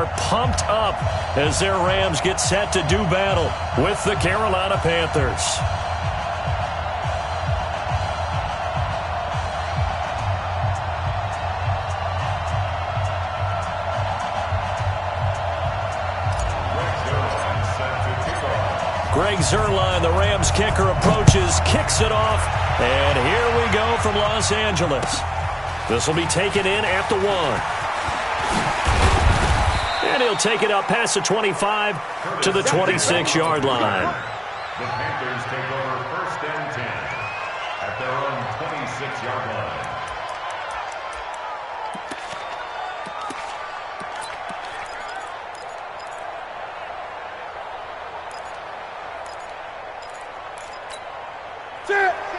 are pumped up as their Rams get set to do battle with the Carolina Panthers. Greg Zuerlein, the Rams kicker, approaches, kicks it off, and here we go from Los Angeles. This will be taken in at the 1. And he'll take it up past the 25 to the 26-yard line. The Panthers take over 1st and 10 at their own 26-yard line.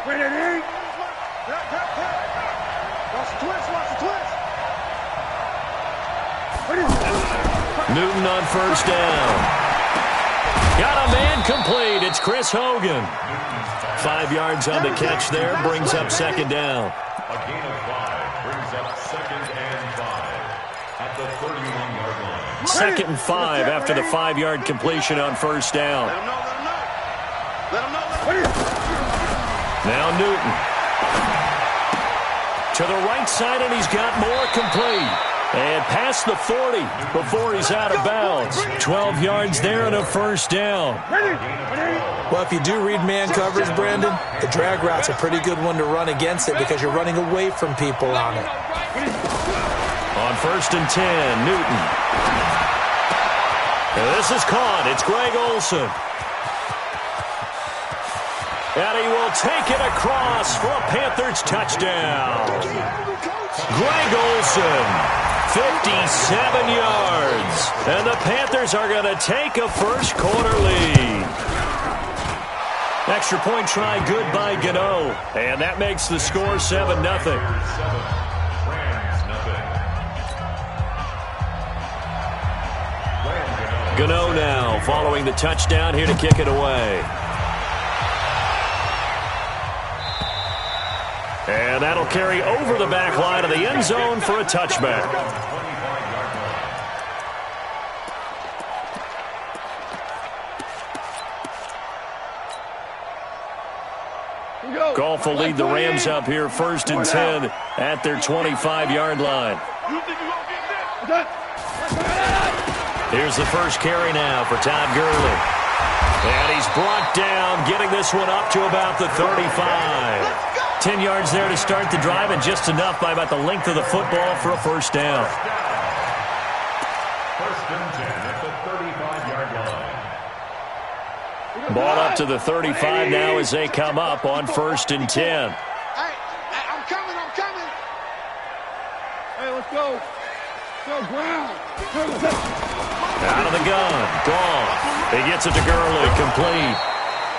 Wait a minute. Watch the twist, watch the twist. Newton on 1st down. Got a man complete. It's Chris Hogan. 5 yards on the catch there. Brings up 2nd down. A gain of 5 brings up 2nd and 5 at the 31-yard line. 2nd and 5 after the 5-yard completion on 1st down. Let him know, let him know. Let him know. Now Newton. To the right side, and he's got more complete. And past the 40 before he's out of bounds. 12 yards there and a 1st down. Well, if you do read man coverage, Brandon, the drag route's a pretty good one to run against it because you're running away from people on it. On 1st and 10, Newton. And this is caught. It's Greg Olsen. And he will take it across for a Panthers touchdown. Greg Olsen, 57 yards. And the Panthers are going to take a first-quarter lead. Extra point try good by Gano. And that makes the score 7-0. Gano now following the touchdown here to kick it away. And that'll carry over the back line of the end zone for a touchback. Goff will lead the Rams up here 1st and 10 at their 25-yard line. Here's the first carry now for Todd Gurley. And he's brought down, getting this one up to about the 35. 10 yards there to start the drive, and just enough by about the length of the football for a 1st down. 1st and 10 at the 35-yard line. Ball up to the 35 now as they come up on 1st and 10. Hey, I'm coming. Hey, let's go. Go, ground. Out of the gun. Goff. He gets it to Gurley. Complete.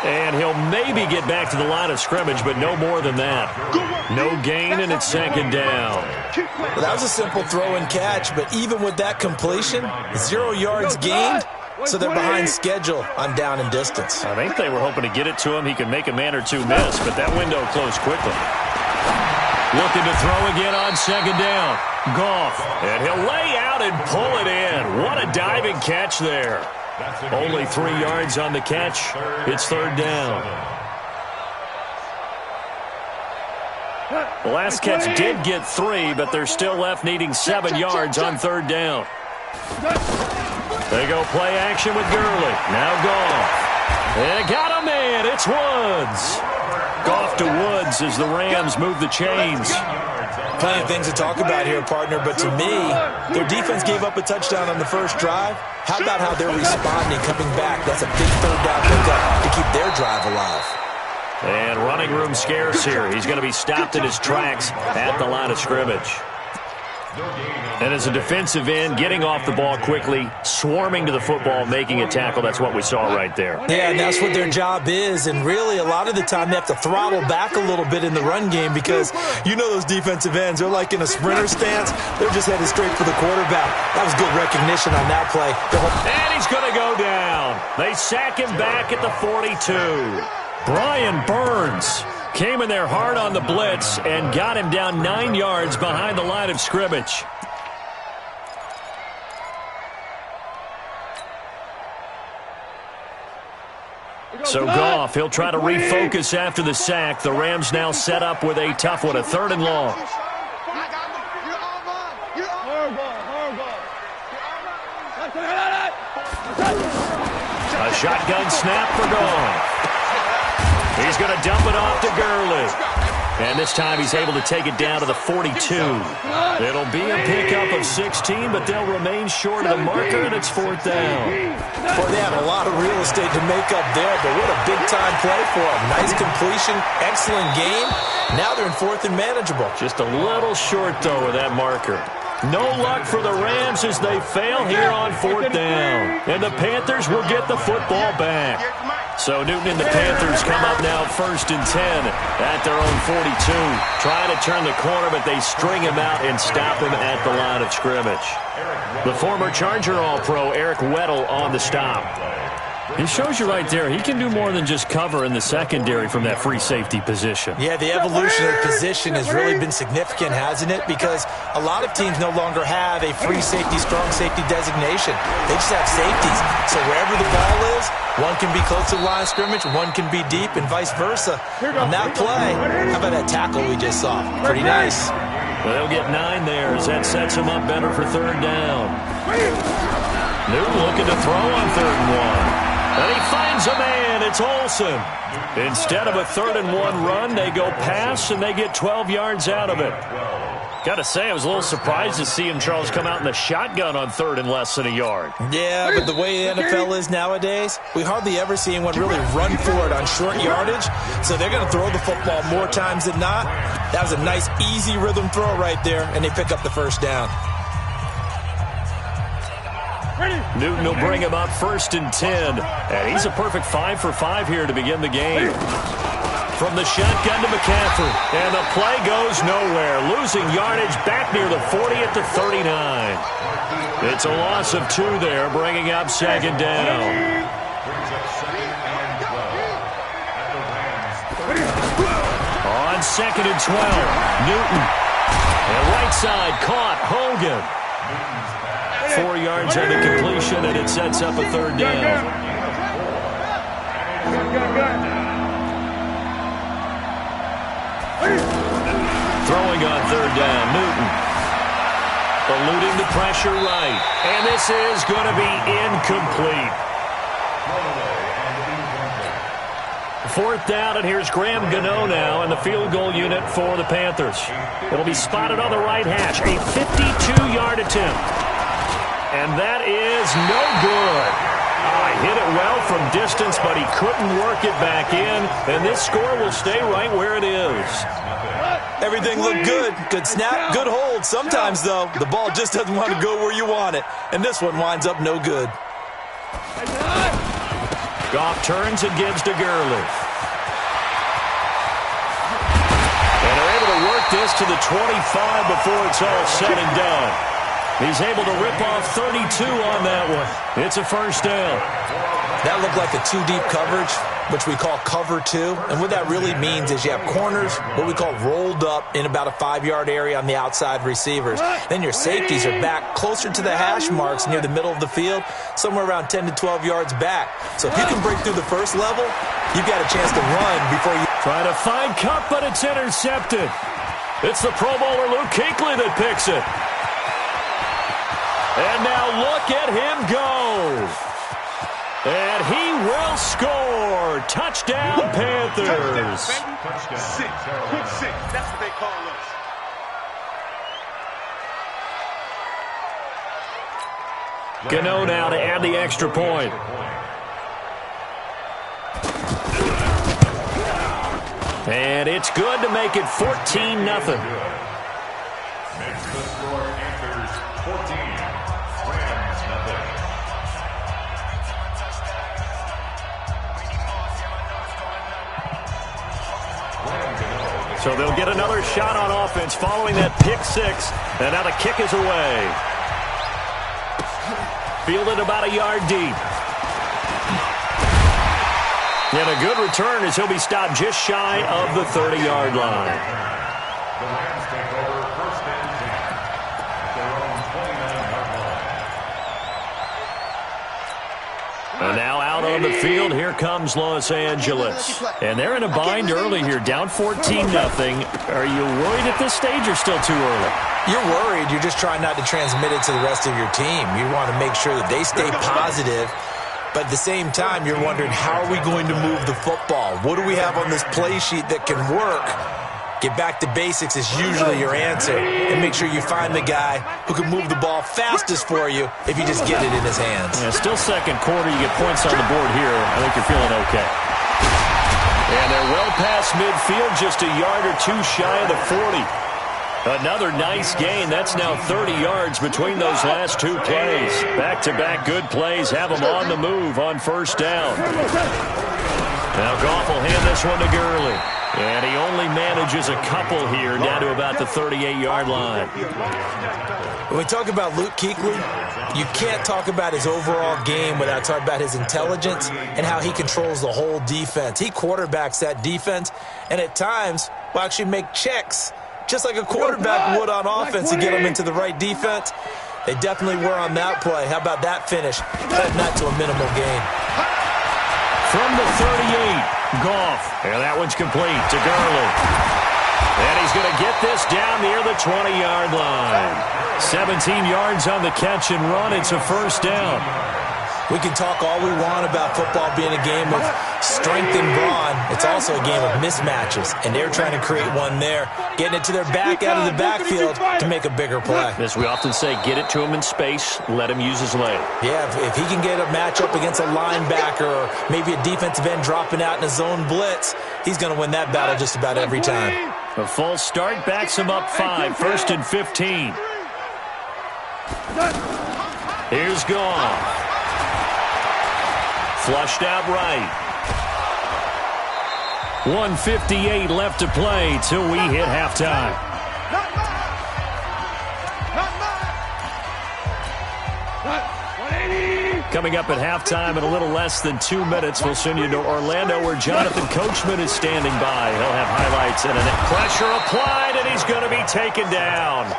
And he'll maybe get back to the line of scrimmage, but no more than that. No gain, and it's 2nd down. Well, that was a simple throw and catch, but even with that completion, 0 yards gained, so they're behind schedule on down and distance. I think they were hoping to get it to him. He could make a man or two miss, but that window closed quickly. Looking to throw again on 2nd down. Goff, and he'll lay out and pull it in. What a diving catch there. Only 3 yards on the catch. It's 3rd down. The last catch did get 3, but they're still left needing 7 yards on 3rd down. They go play action with Gurley. Now Goff. And got a man. It's Woods. Goff to Woods as the Rams move the chains. Plenty of things to talk about here, partner, but to me, their defense gave up a touchdown on the first drive. How about how they're responding, coming back? That's a big 3rd down pickup to keep their drive alive. And running room scarce here. He's going to be stopped in his tracks at the line of scrimmage. And as a defensive end, getting off the ball quickly, swarming to the football, making a tackle, that's what we saw right there. Yeah, and that's what their job is. And really, a lot of the time, they have to throttle back a little bit in the run game because you know those defensive ends, they're like in a sprinter stance. They're just headed straight for the quarterback. That was good recognition on that play. And he's going to go down. They sack him back at the 42. Brian Burns came in there hard on the blitz and got him down 9 yards behind the line of scrimmage. So Goff, he'll try to refocus after the sack. The Rams now set up with a tough one, a 3rd and long. A shotgun snap for Goff. He's going to dump it off to Gurley. And this time he's able to take it down to the 42. It'll be a pickup of 16, but they'll remain short of the marker, and it's 4th down. Boy, they had a lot of real estate to make up there, but what a big-time play for them. Nice completion, excellent game. Now they're in 4th and manageable. Just a little short, though, with that marker. No luck for the Rams as they fail here on 4th down. And the Panthers will get the football back. So Newton and the Panthers come up now 1st and 10 at their own 42. Trying to turn the corner, but they string him out and stop him at the line of scrimmage. The former Charger All-Pro Eric Weddle on the stop. He shows you right there, he can do more than just cover in the secondary from that free safety position. Yeah, the evolution of position has really been significant, hasn't it? Because a lot of teams no longer have a free safety, strong safety designation. They just have safeties. So wherever the ball is, one can be close to the line of scrimmage, one can be deep, and vice versa. On that play, how about that tackle we just saw? Pretty nice. Well, they'll get 9 there as that sets them up better for 3rd down. Newton looking to throw on 3rd and 1. And he finds a man. It's Olsen. Instead of a 3rd and 1 run, they go pass, and they get 12 yards out of it. Got to say, I was a little surprised to see him, Charles, come out in the shotgun on 3rd and less than a yard. Yeah, but the way the NFL is nowadays, we hardly ever see anyone really run for it on short yardage. So they're going to throw the football more times than not. That was a nice, easy rhythm throw right there, and they pick up the 1st down. Newton will bring him up 1st and 10. And he's a perfect 5 for 5 here to begin the game. From the shotgun to McCaffrey. And the play goes nowhere. Losing yardage back near the 40 at the 39. It's a loss of 2 there, bringing up 2nd down. On 2nd and 12, Newton. And right side caught, Hogan. 4 yards on the completion, and it sets up a 3rd down. Throwing on 3rd down, Newton. Eluding the pressure right. And this is going to be incomplete. 4th down, and here's Graham Gano now in the field goal unit for the Panthers. It'll be spotted on the right hash. A 52-yard attempt. And that is no good. Hit it well from distance, but he couldn't work it back in. And this score will stay right where it is. Everything looked good. Good snap, good hold. Sometimes, though, the ball just doesn't want to go where you want it. And this one winds up no good. Goff turns and gives to Gurley. And they're able to work this to the 25 before it's all said and done. He's able to rip off 32 on that one. It's a 1st down. That looked like a 2-deep coverage, which we call cover 2. And what that really means is you have corners, what we call rolled up in about a 5-yard area on the outside receivers. Then your safeties are back closer to the hash marks near the middle of the field, somewhere around 10 to 12 yards back. So if you can break through the first level, you've got a chance to run before you... Trying to find Cup, but it's intercepted. It's the Pro Bowler Luke Kuechly that picks it. And now look at him go. And he will score. Touchdown, Panthers. Touchdown. 6. Quick 6. That's what they call us. Gano now to add the extra point. And it's good to make it 14-0. Makes the score Panthers 14. Rams nothing. So they'll get another shot on offense following that pick 6. And now the kick is away. Fielded about a yard deep. And a good return as he'll be stopped just shy of the 30-yard line. The Rams take over 1st and 10 at their own 29-yard line. And now out on the field. Here comes Los Angeles. And they're in a bind early here, down 14-0. Are you worried at this stage or still too early? You're worried. You're just trying not to transmit it to the rest of your team. You want to make sure that they stay positive. But at the same time, you're wondering, how are we going to move the football? What do we have on this play sheet that can work? Get back to basics is usually your answer. And make sure you find the guy who can move the ball fastest for you if you just get it in his hands. Yeah, still second quarter. You get points on the board here. I think you're feeling okay. And they're well past midfield, just a yard or two shy of the 40. Another nice gain. That's now 30 yards between those last two plays. Back-to-back good plays have them on the move on first down. Now Goff will hand this one to Gurley. And he only manages a couple here, down to about the 38-yard line. When we talk about Luke Kuechly, you can't talk about his overall game without talking about his intelligence and how he controls the whole defense. He quarterbacks that defense, and at times will actually make checks, just like a quarterback would on offense, to get them into the right defense. They definitely were on that play. How about that finish? Cutting that to a minimal gain. From the 38, Goff. And that one's complete to Gurley. And he's going to get this down near the 20-yard line. 17 yards on the catch and run. It's a first down. We can talk all we want about football being a game of strength and brawn. It's also a game of mismatches, and they're trying to create one there, getting it to their back out of the backfield to make a bigger play. As we often say, get it to him in space, let him use his leg. Yeah, if he can get a matchup against a linebacker or maybe a defensive end dropping out in a zone blitz, he's going to win that battle just about every time. A false start backs him up 5, first and 15. Here's Goff. Flushed out right. 1:58 left to play till we hit halftime. Coming up at halftime in a little less than 2 minutes, we'll send you to Orlando where Jonathan Coachman is standing by. He'll have highlights and a net pressure applied, and he's going to be taken down.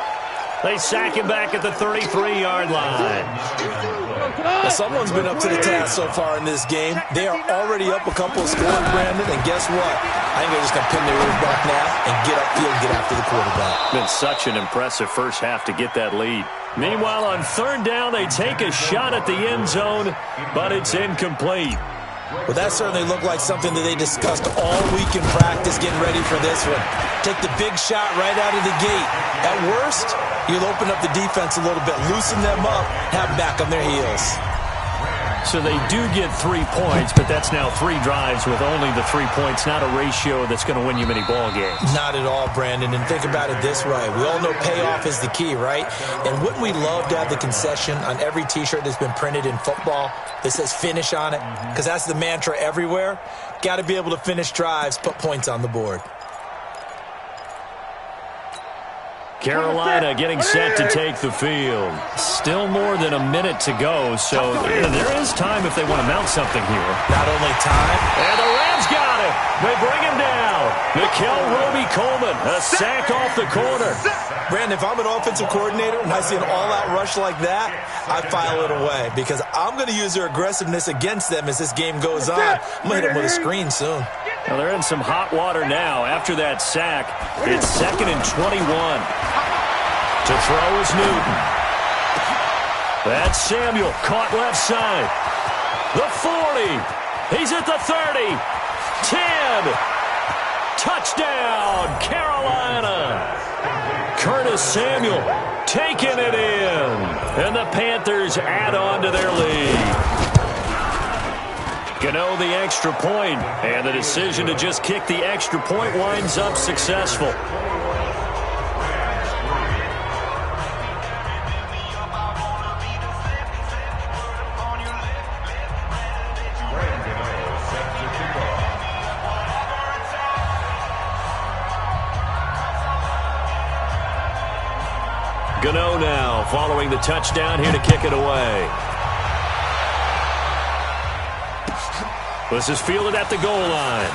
They sack him back at the 33-yard line. Well, someone's been up to the task so far in this game. They are already up a couple of scores, Brandon, and guess what? I think they're just going to pin their ears back now and get upfield and get after the quarterback. Been such an impressive first half to get that lead. Meanwhile, on third down, they take a shot at the end zone, but it's incomplete. Well, that certainly looked like something that they discussed all week in practice, getting ready for this one. Take the big shot right out of the gate. At worst, you'll open up the defense a little bit, loosen them up, have them back on their heels. So they do get 3 points, but that's now 3 drives with only the 3 points, not a ratio that's going to win you many ball games. Not at all, Brandon. And think about it this way. We all know payoff is the key, right? And wouldn't we love to have the concession on every T-shirt that's been printed in football that says finish on it? Because that's the mantra everywhere. Got to be able to finish drives, put points on the board. Carolina getting set to take the field. Still more than a minute to go, so there is time if they want to mount something here. Not only time. And the Rams got it. They bring him down. Nickel Roby-Coleman, a sack off the corner. Brandon, if I'm an offensive coordinator and I see an all-out rush like that, I file it away because I'm going to use their aggressiveness against them as this game goes on. I'm going to hit them with a screen soon. Well, they're in some hot water now. After that sack, it's 2nd and 21. To throw is Newton. That's Samuel, caught left side. The 40. He's at the 30. 10. Touchdown, Carolina. Curtis Samuel taking it in. And the Panthers add on to their lead. Gano the extra point, and the decision to just kick the extra point winds up successful. Gano now following the touchdown here to kick it away. This is fielded at the goal line.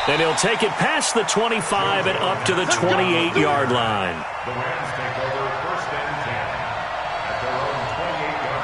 And he'll take it past the 25 and up to the 28-yard line. The Rams take over 1st and 10 at their own 28-yard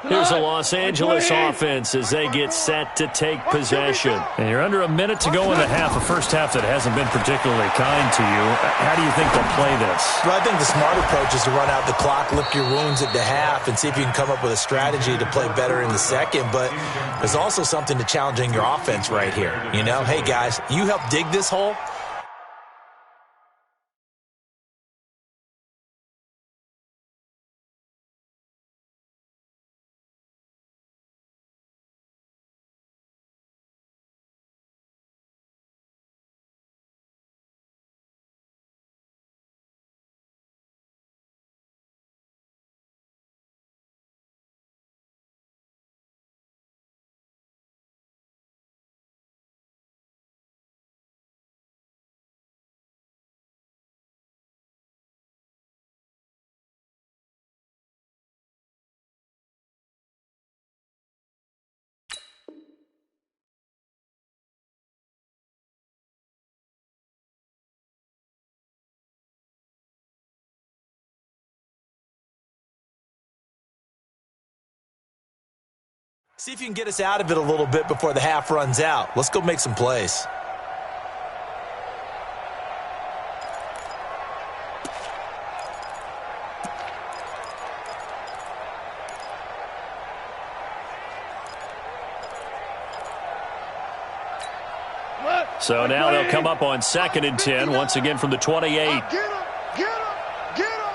Here's the Los Angeles offense as they get set to take possession. And you're under a minute to go in the half, a first half that hasn't been particularly kind to you. How do you think they'll play this? Well, I think the smart approach is to run out the clock, lick your wounds at the half, and see if you can come up with a strategy to play better in the second. But there's also something to challenging your offense right here. You know, hey, guys, you help dig this hole. See if you can get us out of it a little bit before the half runs out. Let's go make some plays. So now they'll come up on 2nd and 10, once again from the 28. Get him! Get him! Get him!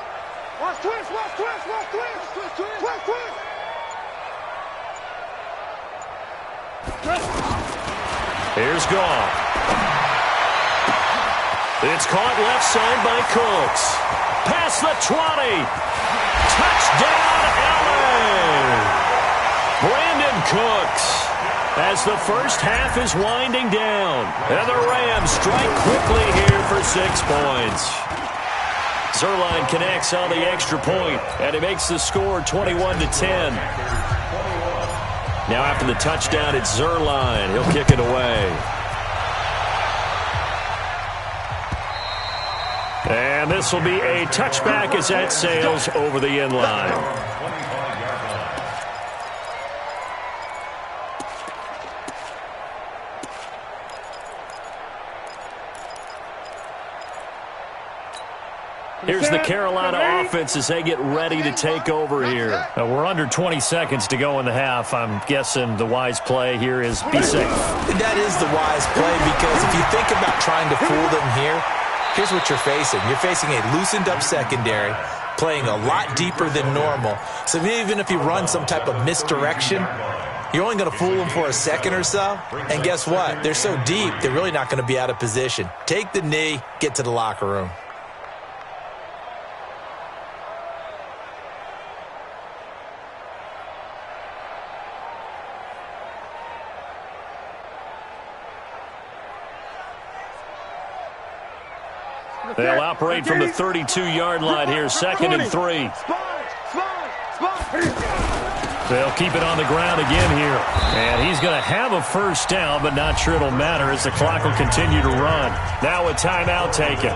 Watch twist! Watch twist! Watch twist! Twist! Twist! Twist! Twist! Here's Goff. It's caught left side by Cooks. Past the 20. Touchdown, LA! Brandon Cooks. As the first half is winding down. And the Rams strike quickly here for 6 points. Zerline connects on the extra point, and it makes the score 21-10. Now after the touchdown, it's Zerline. He'll kick it away. And this will be a touchback as that sails over the end line. Here's the Carolina offense as they get ready to take over here. We're under 20 seconds to go in the half. I'm guessing the wise play here is be safe. That is the wise play, because if you think about trying to fool them here, here's what you're facing. You're facing a loosened up secondary, playing a lot deeper than normal. So even if you run some type of misdirection, you're only going to fool them for a second or so. And guess what? They're so deep, they're really not going to be out of position. Take the knee, get to the locker room. They'll operate from the 32-yard line here, 2nd and 3. They'll keep it on the ground again here. And he's going to have a first down, but not sure it'll matter as the clock will continue to run. Now a timeout taken.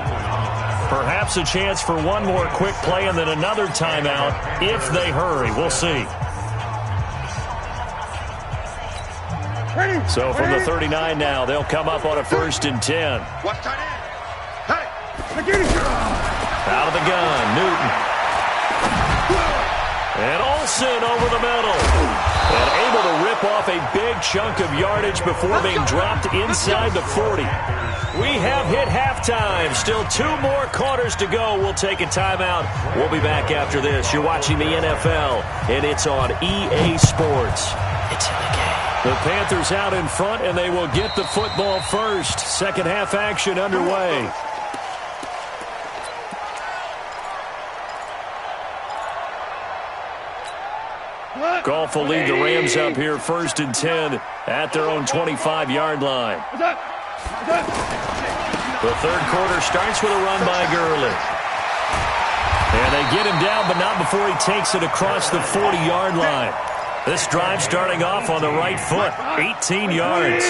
Perhaps a chance for one more quick play and then another timeout if they hurry. We'll see. So from the 39 now, they'll come up on a 1st and 10. Watch tight end. Hey! Out of the gun, Newton. And Olsen over the middle. And able to rip off a big chunk of yardage before being dropped inside the 40. We have hit halftime. Still 2 more quarters to go. We'll take a timeout. We'll be back after this. You're watching the NFL, and it's on EA Sports. It's in the game. The Panthers out in front, and they will get the football first. Second half action underway. Goff will lead the Rams up here 1st and 10 at their own 25-yard line. The third quarter starts with a run by Gurley. And they get him down, but not before he takes it across the 40-yard line. This drive starting off on the right foot, 18 yards.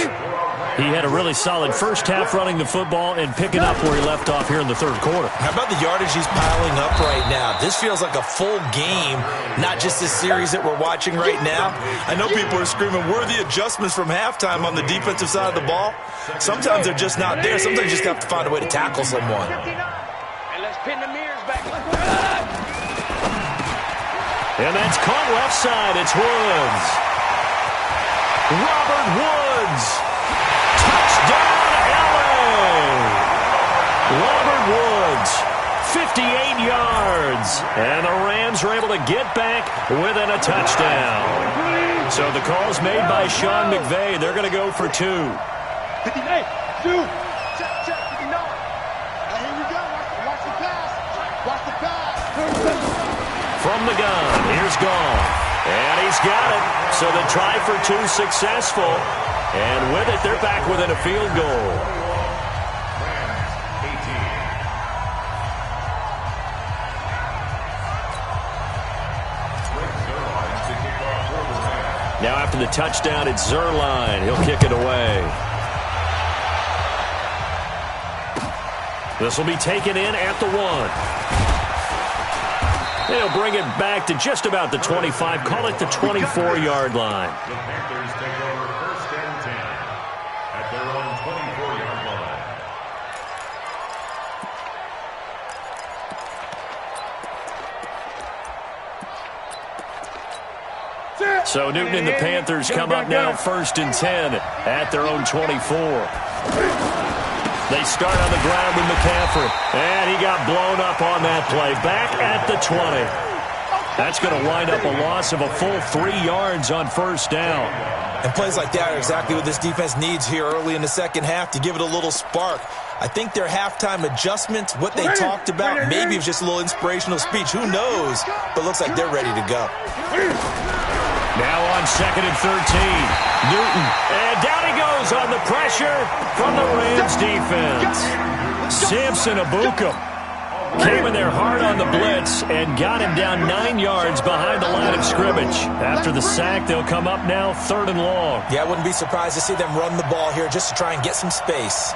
He had a really solid first half running the football and picking up where he left off here in the third quarter. How about the yardage he's piling up right now? This feels like a full game, not just this series that we're watching right now. I know people are screaming, where are the adjustments from halftime on the defensive side of the ball? Sometimes they're just not there. Sometimes you just have to find a way to tackle someone. And let's pin the mirrors back. And that's caught left side. It's Woods. Robert Woods. Touchdown, LA. Robert Woods, 58 yards. And the Rams are able to get back within a touchdown. So the call's made by Sean McVay. They're going to go for 2. 58, 2. Check, 59. Now here we go. Watch the pass. Watch the pass. From the gun, here's Goff. And he's got it. So the try for 2 successful. And with it, they're back within a field goal. Now after the touchdown, it's Zerline. He'll kick it away. This will be taken in at the 1. They'll bring it back to just about the 25. Call it the 24-yard line. The Panthers take over 1st and 10 at their own 24-yard line. So Newton and the Panthers come up now 1st and 10 at their own 24. They start on the ground with McCaffrey. And he got blown up on that play. Back at the 20. That's going to wind up a loss of a full 3 yards on 1st down. And plays like that are exactly what this defense needs here early in the second half to give it a little spark. I think their halftime adjustments, what they talked about, maybe it was just a little inspirational speech. Who knows? But it looks like they're ready to go. Now on 2nd and 13. Newton. And down he goes on the pressure from the Rams defense. Samson Abukum came in there hard on the blitz and got him down 9 yards behind the line of scrimmage. After the sack, they'll come up now 3rd and long. Yeah, I wouldn't be surprised to see them run the ball here just to try and get some space.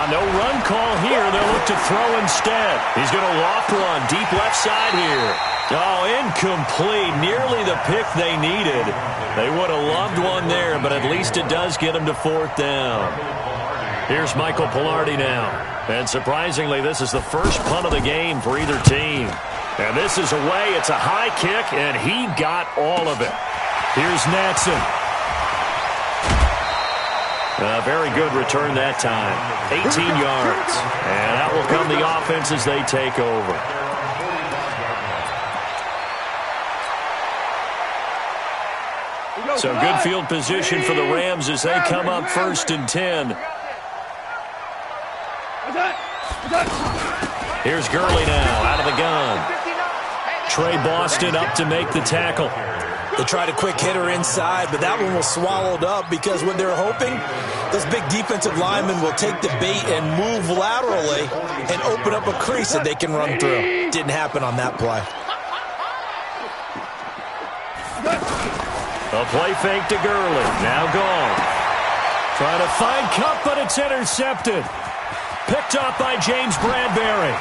No run call here. They'll look to throw instead. He's going to loft one deep left side here. Oh, incomplete. Nearly the pick they needed. They would have loved one there, but at least it does get them to 4th down. Here's Michael Pilardi now. And surprisingly, this is the first punt of the game for either team. And this is away. It's a high kick, and he got all of it. Here's Natson. A very good return that time. 18 yards. And out will come the offense as they take over. So good field position for the Rams as they come up 1st and 10. Here's Gurley now out of the gun. Trey Boston up to make the tackle. They tried a quick hitter inside, but that one was swallowed up because what they're hoping, those big defensive linemen will take the bait and move laterally and open up a crease that they can run through. Didn't happen on that play. A play fake to Gurley. Now gone. Trying to find Cup, but it's intercepted. Picked up by James Bradbury.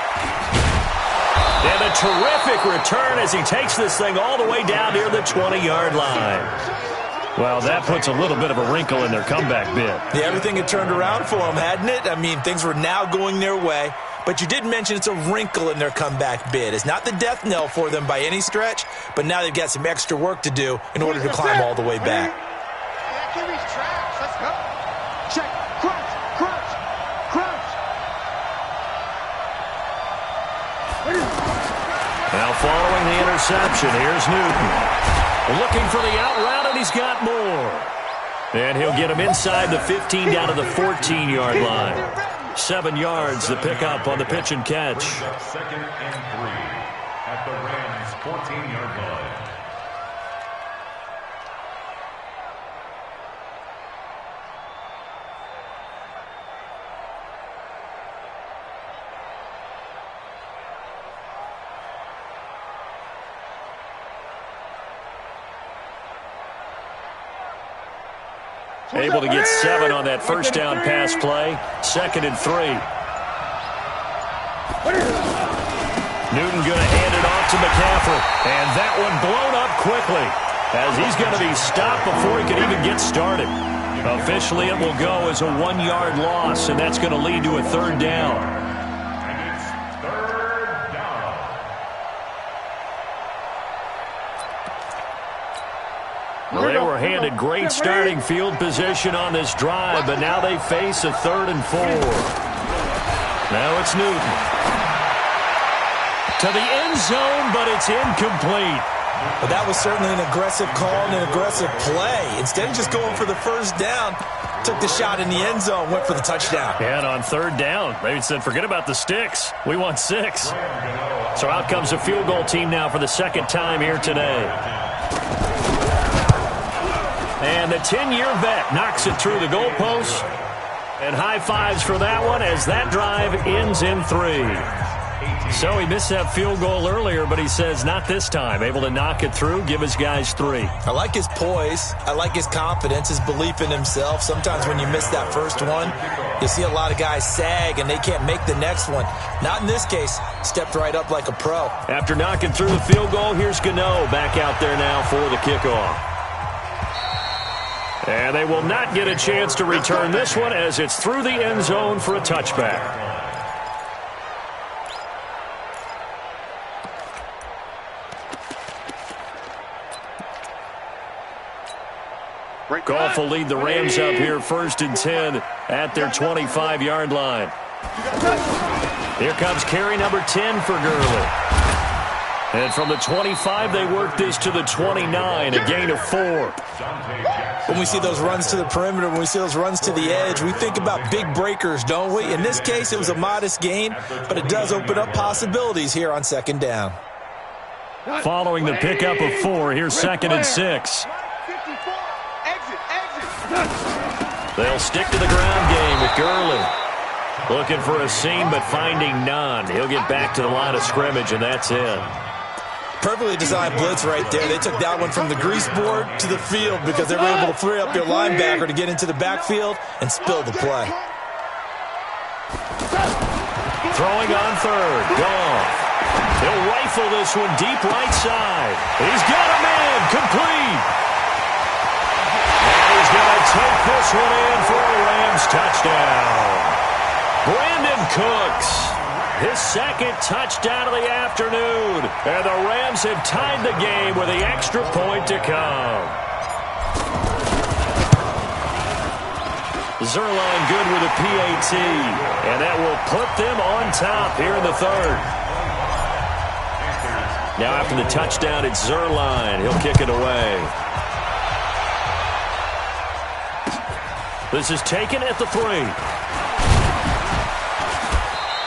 And a terrific return as he takes this thing all the way down near the 20-yard line. Well, that puts a little bit of a wrinkle in their comeback bid. Yeah, everything had turned around for them, hadn't it? I mean, things were now going their way. But you did mention it's a wrinkle in their comeback bid. It's not the death knell for them by any stretch, but now they've got some extra work to do in order to climb all the way back. Let's go. Check. Crunch. Crunch. Crunch. Now following the interception, here's Newton. Looking for the out route, and he's got more. And he'll get him inside the 15 down to the 14-yard line. 7 yards, the pickup on the pitch and catch. 2nd and 3 at the Rams' 14-yard line. Able to get 7 on that first down pass play. 2nd and 3. Newton going to hand it off to McCaffrey. And that one blown up quickly, as he's going to be stopped before he can even get started. Officially, it will go as a 1-yard loss, and that's going to lead to a 3rd down. And it's 3rd down. Well, they were handed great starting field position on this drive, but now they face a 3rd and 4. Now it's Newton. To the end zone, but it's incomplete. But that was certainly an aggressive call and an aggressive play. Instead of just going for the first down, took the shot in the end zone, went for the touchdown. And on 3rd down, they said, forget about the sticks. We want 6. So out comes a field goal team now for the 2nd time here today. And the 10-year vet knocks it through the goalpost. And high fives for that one as that drive ends in 3. So he missed that field goal earlier, but he says not this time. Able to knock it through, give his guys 3. I like his poise. I like his confidence, his belief in himself. Sometimes when you miss that first one, you see a lot of guys sag and they can't make the next one. Not in this case. Stepped right up like a pro. After knocking through the field goal, here's Gano back out there now for the kickoff. And they will not get a chance to return this one as it's through the end zone for a touchback. Goff will lead the Rams up here 1st and 10 at their 25-yard line. Here comes carry number 10 for Gurley. And from the 25, they work this to the 29, a gain of 4. When we see those runs to the perimeter, when we see those runs to the edge, we think about big breakers, don't we? In this case, it was a modest gain, but it does open up possibilities here on 2nd down. Following the pickup of 4, here's 2nd and 6. They'll stick to the ground game with Gurley. Looking for a seam, but finding none. He'll get back to the line of scrimmage, and that's it. Perfectly designed blitz right there. They took that one from the grease board to the field because they were able to free up their linebacker to get into the backfield and spill the play. Throwing on 3rd. Goff. He'll rifle this one deep right side. He's got a man. Complete. And he's going to take this one in for a Rams touchdown. Brandon Cooks, his 2nd touchdown of the afternoon. And the Rams have tied the game with the extra point to come. Zerline good with a PAT. And that will put them on top here in the 3rd. Now after the touchdown, it's Zerline. He'll kick it away. This is taken at the 3.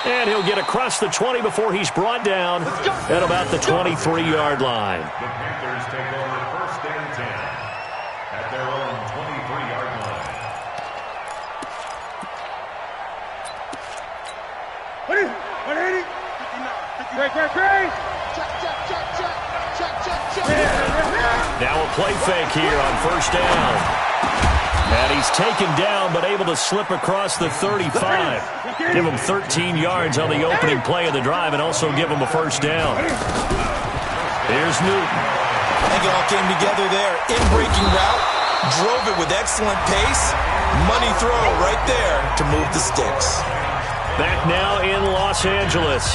And he'll get across the 20 before he's brought down at about the 23-yard line. The Panthers take over 1st and 10 at their own 23-yard line. Now a play fake here on 1st down. And he's taken down, but able to slip across the 35. Give him 13 yards on the opening play of the drive and also give him a 1st down. Here's Newton. I think it all came together there. In-breaking route, drove it with excellent pace. Money throw right there to move the sticks. Back now in Los Angeles.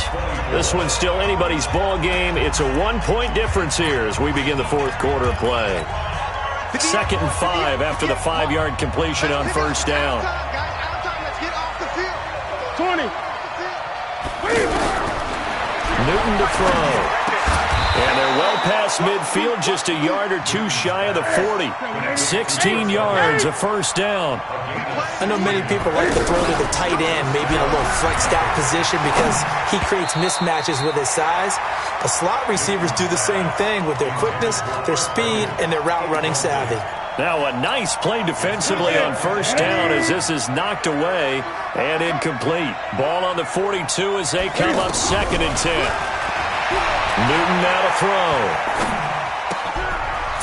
This one's still anybody's ball game. It's a 1-point difference here as we begin the 4th quarter of play. 2nd and 5 after the 5-yard completion on 1st down. 20. Newton to throw. And they're well past midfield, just a yard or 2 shy of the 40. 16 yards, a 1st down. I know many people like to throw to the tight end, maybe in a little flexed out position because he creates mismatches with his size. But slot receivers do the same thing with their quickness, their speed, and their route running savvy. Now a nice play defensively on 1st down as this is knocked away and incomplete. Ball on the 42 as they come up 2nd and 10. Newton now to throw.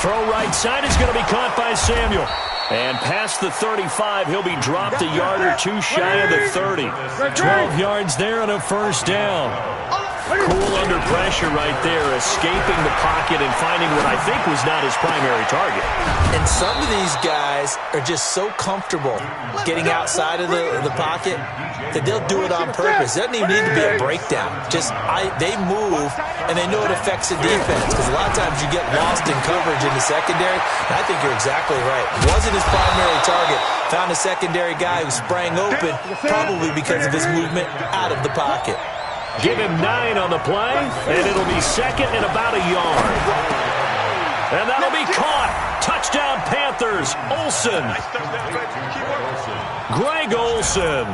Throw right side is going to be caught by Samuel. And past the 35, he'll be dropped a yard or two shy of the 30. 12 yards there and a first down. Cool under pressure right there, escaping the pocket and finding what I think was not his primary target. And some of these guys are just so comfortable getting outside of the pocket that they'll do it on purpose. It doesn't even need to be a breakdown. They move, and they know it affects the defense, because a lot of times you get lost in coverage in the secondary, and I think you're exactly right. Wasn't his primary target. Found a secondary guy who sprang open, probably because of his movement out of the pocket. Give him 9 on the play, and it'll be second and about a yard. And that'll be caught. Touchdown, Panthers. Olsen. Greg Olsen.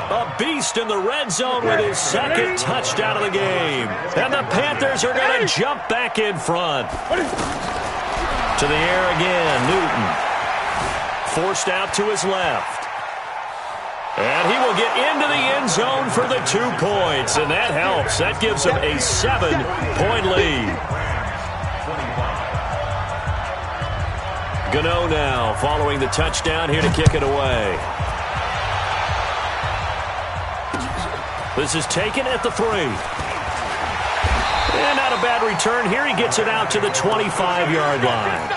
A beast in the red zone with his second touchdown of the game. And the Panthers are going to jump back in front. To the air again, Newton. Forced out to his left. And he will get into the end zone for the 2 points, and that helps. That gives him a 7-point lead. Gano now following the touchdown here to kick it away. This is taken at the 3. And not a bad return here. He gets it out to the 25-yard line.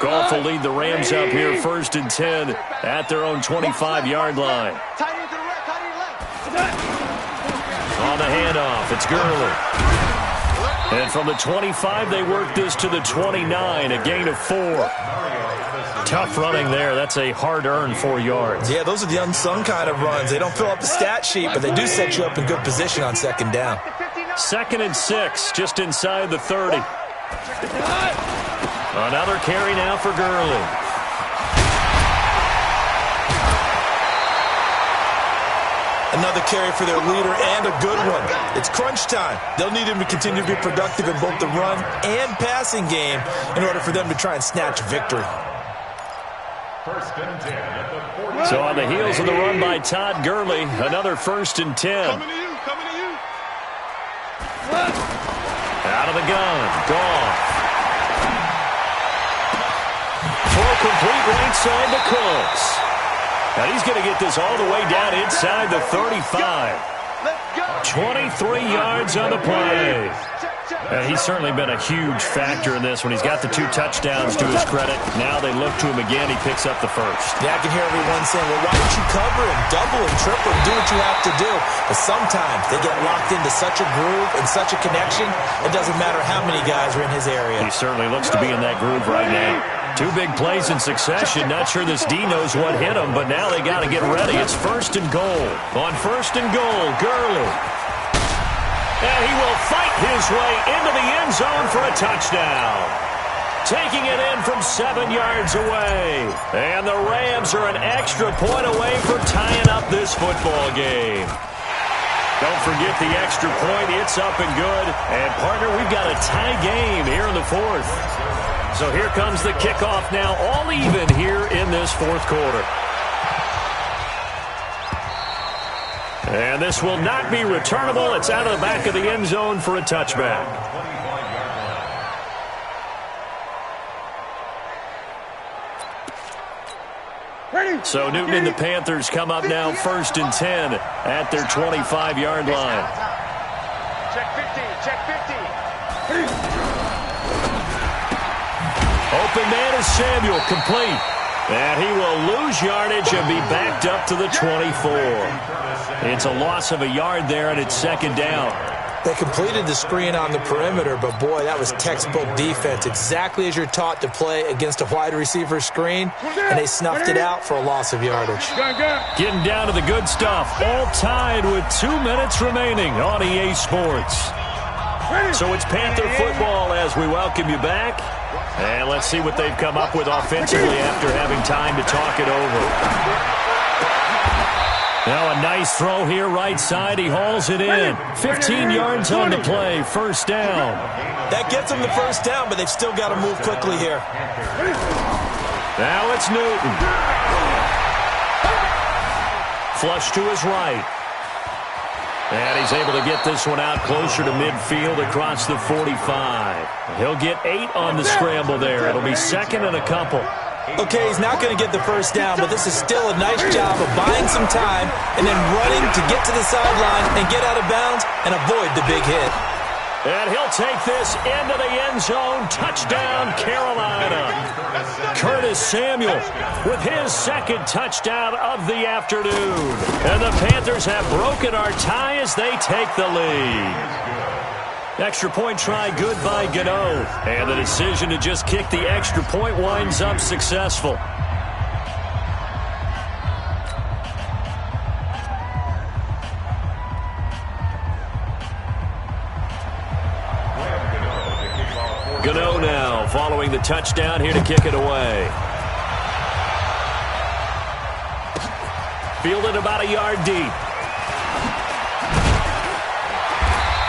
Goff will lead the Rams up here, 1st and 10 at their own 25-yard line. On the handoff, it's Gurley. And from the 25, they work this to the 29, a gain of 4. Tough running there. That's a hard-earned 4 yards. Yeah, those are the unsung kind of runs. They don't fill up the stat sheet, but they do set you up in good position on second down. 2nd and 6, just inside the 30. Another carry now for Gurley. Another carry for their leader, and a good one. It's crunch time. They'll need him to continue to be productive in both the run and passing game in order for them to try and snatch victory. So on the heels of the run by Todd Gurley, another 1st and 10. Coming to you. Out of the gun, Goff. Throw complete right side to Cooks. And he's going to get this all the way down inside the 35. 23 yards on the play. And he's certainly been a huge factor in this when he's got the 2 touchdowns to his credit. Now they look to him again. He picks up the 1st. Yeah, I can hear everyone saying, well, why don't you cover him, double him, triple him, do what you have to do. But sometimes they get locked into such a groove and such a connection, it doesn't matter how many guys are in his area. He certainly looks to be in that groove right now. 2 big plays in succession. Not sure this D knows what hit him, but now they got to get ready. It's 1st and goal. On 1st and goal, Gurley. And he will fight his way into the end zone for a touchdown. Taking it in from 7 yards away. And the Rams are an extra point away from tying up this football game. Don't forget the extra point. It's up and good. And, partner, we've got a tie game here in the 4th. So here comes the kickoff now, all even here in this 4th quarter. And this will not be returnable. It's out of the back of the end zone for a touchback. So Newton and the Panthers come up now 1st and 10 at their 25-yard line. Check 50, check 50. Open man is Samuel, complete. And he will lose yardage and be backed up to the 24. It's a loss of a yard there, and it's 2nd down. They completed the screen on the perimeter, but, boy, that was textbook defense. Exactly as you're taught to play against a wide receiver screen, and they snuffed it out for a loss of yardage. Getting down to the good stuff. All tied with 2 minutes remaining on EA Sports. So it's Panther football as we welcome you back. And let's see what they've come up with offensively after having time to talk it over. Now a nice throw here right side. He hauls it in. 15 yards on the play. 1st down. That gets them the 1st down, but they've still got to move quickly here. Now it's Newton. Flush to his right. And he's able to get this one out closer to midfield across the 45. He'll get 8 on the scramble there. It'll be second and a couple. Okay, he's not going to get the first down, but this is still a nice job of buying some time and then running to get to the sideline and get out of bounds and avoid the big hit. And he'll take this into the end zone. Touchdown, Carolina. Curtis Samuel with his second touchdown of the afternoon. And the Panthers have broken our tie as they take the lead. Extra point try good by Gano. And the decision to just kick the extra point winds up successful. Gano now following the touchdown here to kick it away. Fielded about a yard deep.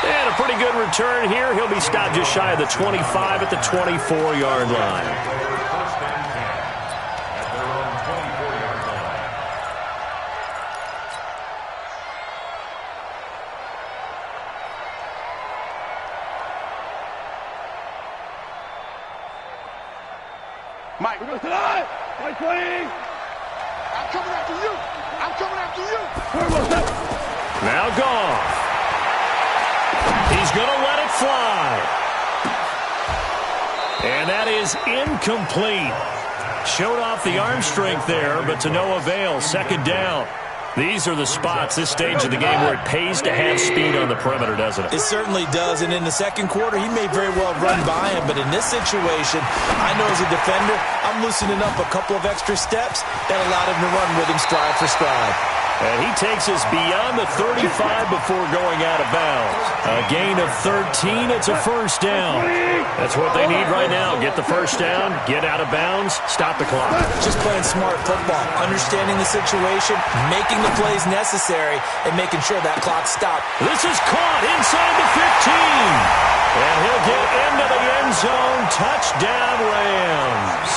And a pretty good return here. He'll be stopped just shy of the 25 at the 24-yard line. Mike, we're going to tonight. Mike, 20. I'm coming after you. I'm coming after you. Now Goff. He's going to let it fly. And that is incomplete. Showed off the arm strength there, but to no avail. Second down. These are the spots, this stage of the game, where it pays to have speed on the perimeter, doesn't it? It certainly does, and in the second quarter, he may very well run by him, but in this situation, I know as a defender, I'm loosening up a couple of extra steps that allowed him to run with him stride for stride. And he takes us beyond the 35 before going out of bounds. A gain of 13, it's a first down. That's what they need right now. Get the first down, get out of bounds, stop the clock. Just playing smart football, understanding the situation, making the plays necessary, and making sure that clock stopped. This is caught inside the 15. And he'll get into the end zone. Touchdown, Rams.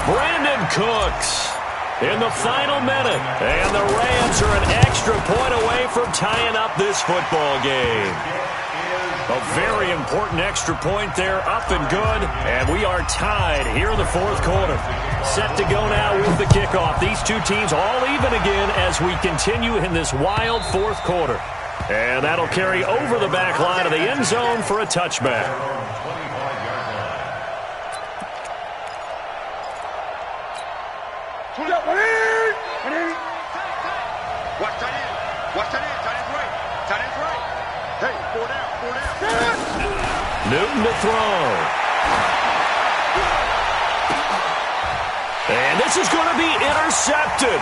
Brandon Cooks in the final minute. And the Rams are an extra point away from tying up this football game. A very important extra point there, up and good. And we are tied here in the fourth quarter. Set to go now with the kickoff. These two teams all even again as we continue in this wild fourth quarter. And that'll carry over the back line of the end zone for a touchback. Watch tight end. Watch tight end. Tight end's right. Tight end's right. Hey, 4 down. 4 down. Newton to throw. And this is going to be intercepted.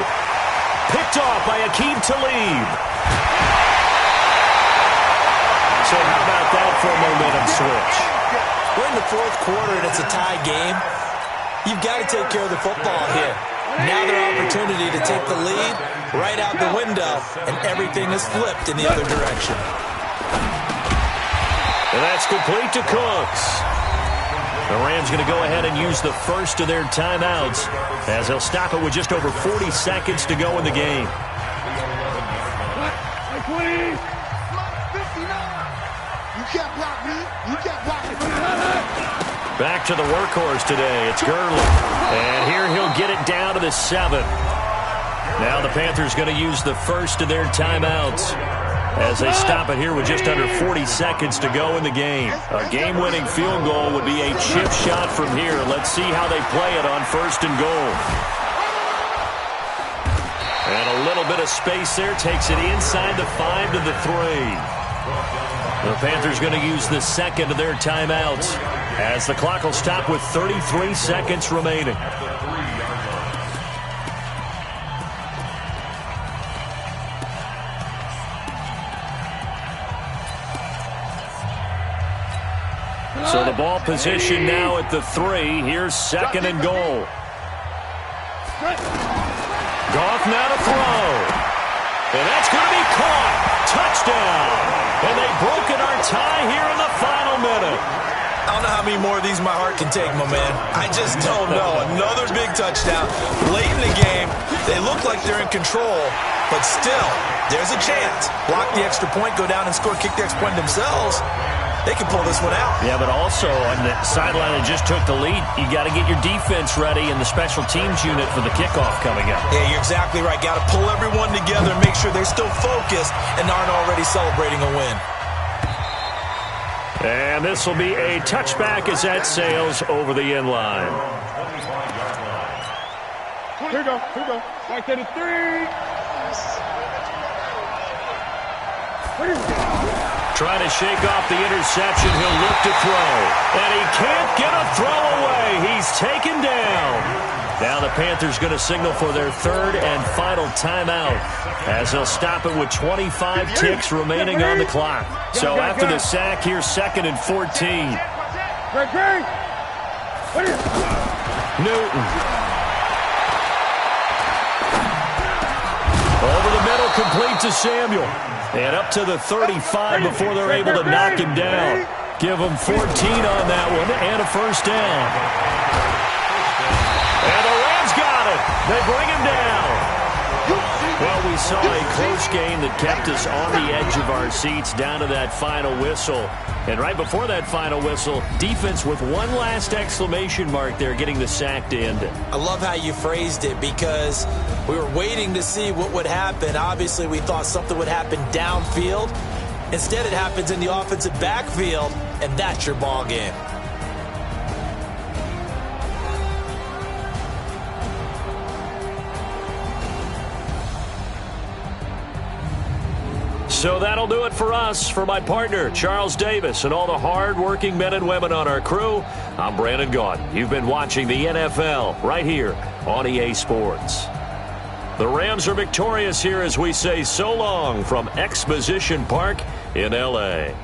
Picked off by Aqib Talib. So how about that for a momentum switch? We're in the fourth quarter and it's a tie game. You've got to take care of the football here. Now their opportunity to take the lead right out the window, and everything is flipped in the other direction. And that's complete to Cooks. The Rams going to go ahead and use the first of their timeouts as they'll stop it with just over 40 seconds to go in the game. You can't block me. You can't block me. Back to the workhorse today. It's Gurley. And here he'll get it down to the 7. Now the Panthers going to use the first of their timeouts as they stop it here with just under 40 seconds to go in the game. A game-winning field goal would be a chip shot from here. Let's see how they play it on first and goal. And a little bit of space there takes it inside the 5 to the 3. The Panthers going to use the second of their timeouts as the clock will stop with 33 seconds remaining. So the ball position now at the 3. Here's second and goal. Goff now to throw. And that's going to be caught. Touchdown. And they've broken our tie here in the final minute. I don't know how many more of these my heart can take, my man. I just don't know. Another big touchdown. Late in the game, they look like they're in control. but still, there's a chance. Block the extra point, go down and score, kick the extra point themselves. They can pull this one out. Yeah, but also on the sideline that just took the lead, you got to get your defense ready in the special teams unit for the kickoff coming up. Yeah, you're exactly right. Got to pull everyone together, make sure they're still focused and aren't already celebrating a win. And this will be a touchback as that sails over the end line. Here we go. Back to the 3. Trying to shake off the interception. He'll look to throw. And he can't get a throw away. He's taken down. Now the Panthers going to signal for their third and final timeout as they'll stop it with 25 ticks remaining on the clock. So after the sack, here's 2nd and 14. Newton. Over the middle, complete to Samuel. And up to the 35 before they're able to knock him down. Give him 14 on that one and a first down. And the Rams got it. They bring him down. Well, we saw a close game that kept us on the edge of our seats down to that final whistle. And right before that final whistle, defense with one last exclamation mark there, getting the sack to end it. I love how you phrased it because we were waiting to see what would happen. Obviously, we thought something would happen downfield. Instead, it happens in the offensive backfield, and that's your ball game. So that'll do it for us. For my partner, Charles Davis, and all the hard-working men and women on our crew, I'm Brandon Gaudin. You've been watching the NFL right here on EA Sports. The Rams are victorious here as we say so long from Exposition Park in L.A.